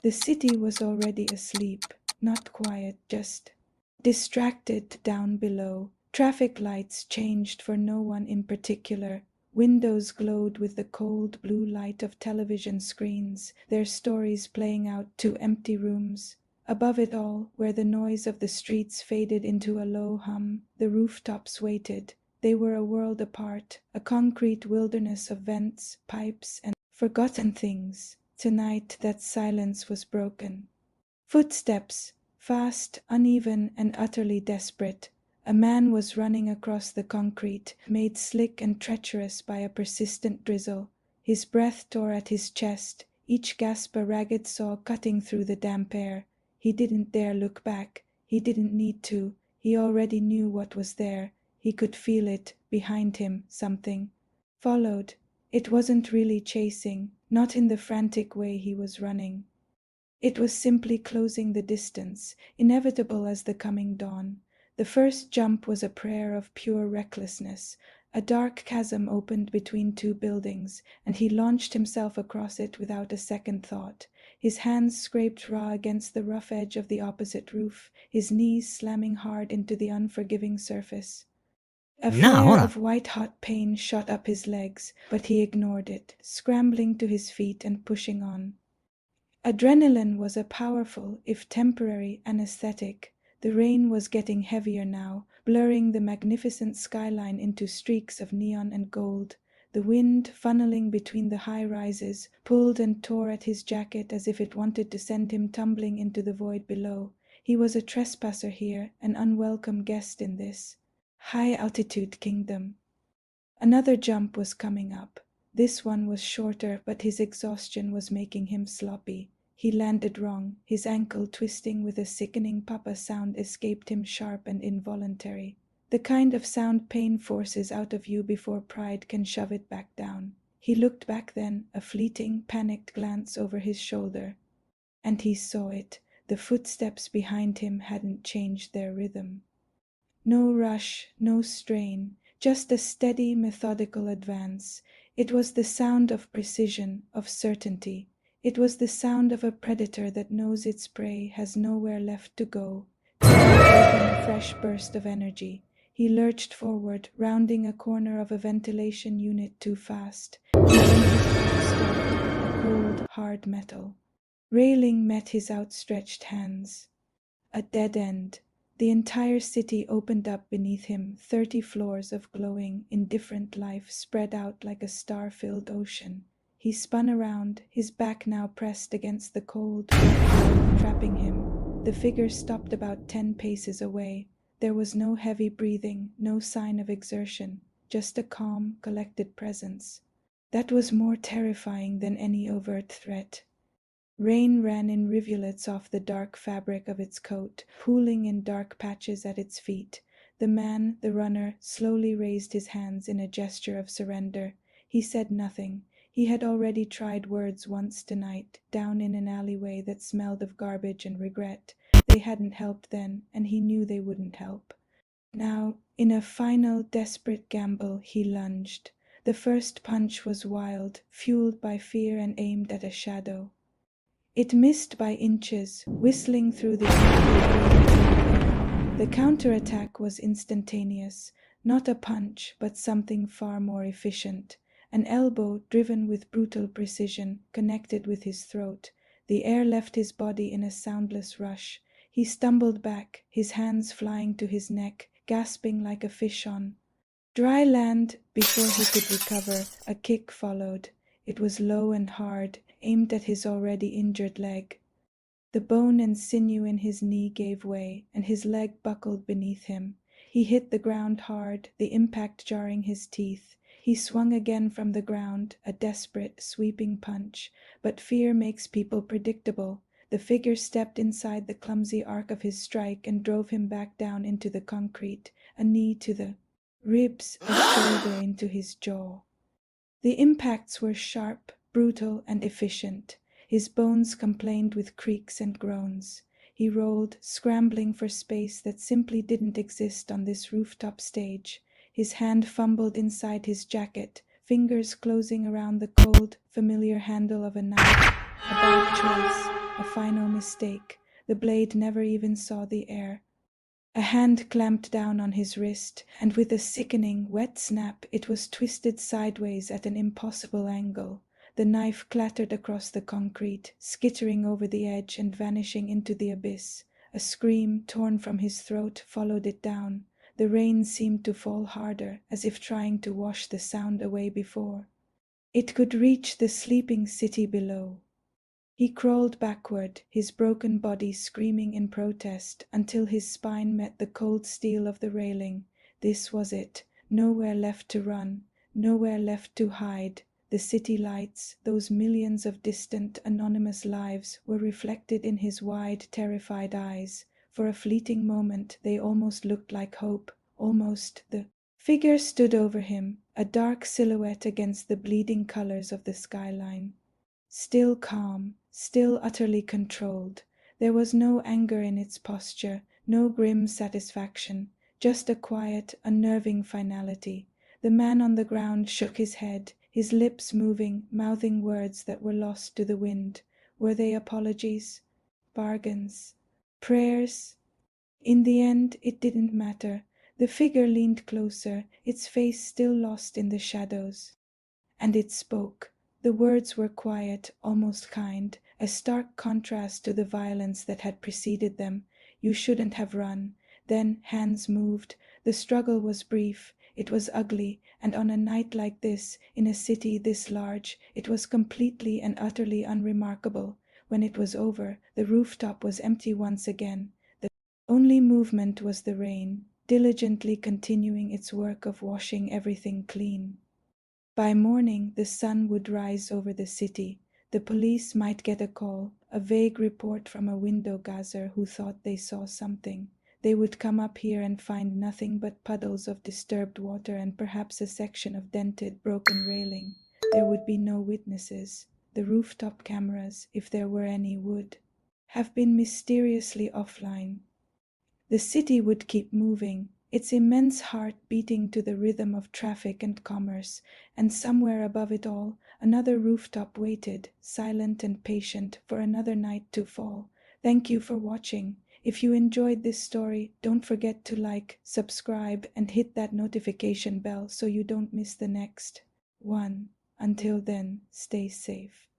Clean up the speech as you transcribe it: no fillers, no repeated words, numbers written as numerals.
The city was already asleep, not quiet, just distracted down below. Traffic lights changed for no one in particular. Windows glowed with the cold blue light of television screens, their stories playing out to empty rooms. Above it all, where the noise of the streets faded into a low hum, the rooftops waited. They were a world apart, a concrete wilderness of vents, pipes, and forgotten things. Tonight that silence was broken. Footsteps, fast, uneven, and utterly desperate. A man was running across the concrete, made slick and treacherous by a persistent drizzle. His breath tore at his chest, each gasp a ragged saw cutting through the damp air. He didn't dare look back. He didn't need to. He already knew what was there. He could feel it, behind him, something. Followed. It wasn't really chasing, not in the frantic way he was running. It was simply closing the distance, inevitable as the coming dawn. The first jump was a prayer of pure recklessness. A dark chasm opened between two buildings, and he launched himself across it without a second thought. His hands scraped raw against the rough edge of the opposite roof, his knees slamming hard into the unforgiving surface. A flare of white-hot pain shot up his legs, but he ignored it, scrambling to his feet and pushing on. Adrenaline was a powerful, if temporary, anesthetic. The rain was getting heavier now, blurring the magnificent skyline into streaks of neon and gold. The wind, funneling between the high rises, pulled and tore at his jacket as if it wanted to send him tumbling into the void below. He was a trespasser here, an unwelcome guest in this high-altitude kingdom. Another jump was coming up. This one was shorter, but his exhaustion was making him sloppy. He landed wrong. His ankle, twisting with a sickening papa sound, escaped him, sharp and involuntary. The kind of sound pain forces out of you before pride can shove it back down. He looked back then, a fleeting, panicked glance over his shoulder. And he saw it. The footsteps behind him hadn't changed their rhythm. No rush, no strain, just a steady, methodical advance. It was the sound of precision, of certainty. It was the sound of a predator that knows its prey has nowhere left to go. It gave him a fresh burst of energy. He lurched forward, rounding a corner of a ventilation unit too fast. And then his back stopped, a cold, hard metal. Railing met his outstretched hands. A dead end. The entire city opened up beneath him, 30 floors of glowing, indifferent life spread out like a star-filled ocean. He spun around, his back now pressed against the cold, wall, trapping him. The figure stopped about 10 paces away. There was no heavy breathing, no sign of exertion, just a calm, collected presence. That was more terrifying than any overt threat. Rain ran in rivulets off the dark fabric of its coat, pooling in dark patches at its feet. The man, the runner, slowly raised his hands in a gesture of surrender. He said nothing. He had already tried words once tonight, down in an alleyway that smelled of garbage and regret. They hadn't helped then, and he knew they wouldn't help. Now, in a final, desperate gamble, he lunged. The first punch was wild, fueled by fear and aimed at a shadow. It missed by inches, whistling through the air. The counterattack was instantaneous, not a punch, but something far more efficient. An elbow, driven with brutal precision, connected with his throat. The air left his body in a soundless rush. He stumbled back, his hands flying to his neck, gasping like a fish on dry land. Before he could recover, a kick followed. It was low and hard, aimed at his already injured leg. The bone and sinew in his knee gave way, and his leg buckled beneath him. He hit the ground hard, the impact jarring his teeth. He swung again from the ground, a desperate, sweeping punch. But fear makes people predictable. The figure stepped inside the clumsy arc of his strike and drove him back down into the concrete, a knee to the ribs, a shoulder into his jaw. The impacts were sharp, brutal, and efficient. His bones complained with creaks and groans. He rolled, scrambling for space that simply didn't exist on this rooftop stage. His hand fumbled inside his jacket, fingers closing around the cold, familiar handle of a knife. A bad choice, a final mistake. The blade never even saw the air. A hand clamped down on his wrist, and with a sickening, wet snap it was twisted sideways at an impossible angle. The knife clattered across the concrete, skittering over the edge and vanishing into the abyss. A scream, torn from his throat, followed it down. The rain seemed to fall harder, as if trying to wash the sound away before it could reach the sleeping city below. He crawled backward, his broken body screaming in protest, until his spine met the cold steel of the railing. This was it. Nowhere left to run, nowhere left to hide. The city lights, those millions of distant, anonymous lives, were reflected in his wide, terrified eyes. For a fleeting moment they almost looked like hope, almost the figure stood over him, a dark silhouette against the bleeding colors of the skyline. Still calm, still utterly controlled. There was no anger in its posture, no grim satisfaction, just a quiet, unnerving finality. The man on the ground shook his head, his lips moving, mouthing words that were lost to the wind. Were they apologies? Bargains? Prayers? In the end, it didn't matter. The figure leaned closer, its face still lost in the shadows. And it spoke. The words were quiet, almost kind, a stark contrast to the violence that had preceded them. You shouldn't have run. Then hands moved. The struggle was brief. It was ugly, and on a night like this, in a city this large, it was completely and utterly unremarkable. When it was over, the rooftop was empty once again. The only movement was the rain, diligently continuing its work of washing everything clean. By morning the sun would rise over the city. The police might get a call, a vague report from a window gazer who thought they saw something. They would come up here and find nothing but puddles of disturbed water and perhaps a section of dented, broken railing. There would be no witnesses. The rooftop cameras, if there were any, would have been mysteriously offline. The city would keep moving, its immense heart beating to the rhythm of traffic and commerce, and somewhere above it all, another rooftop waited, silent and patient, for another night to fall. Thank you for watching. If you enjoyed this story, don't forget to like, subscribe, and hit that notification bell so you don't miss the next one. Until then, stay safe.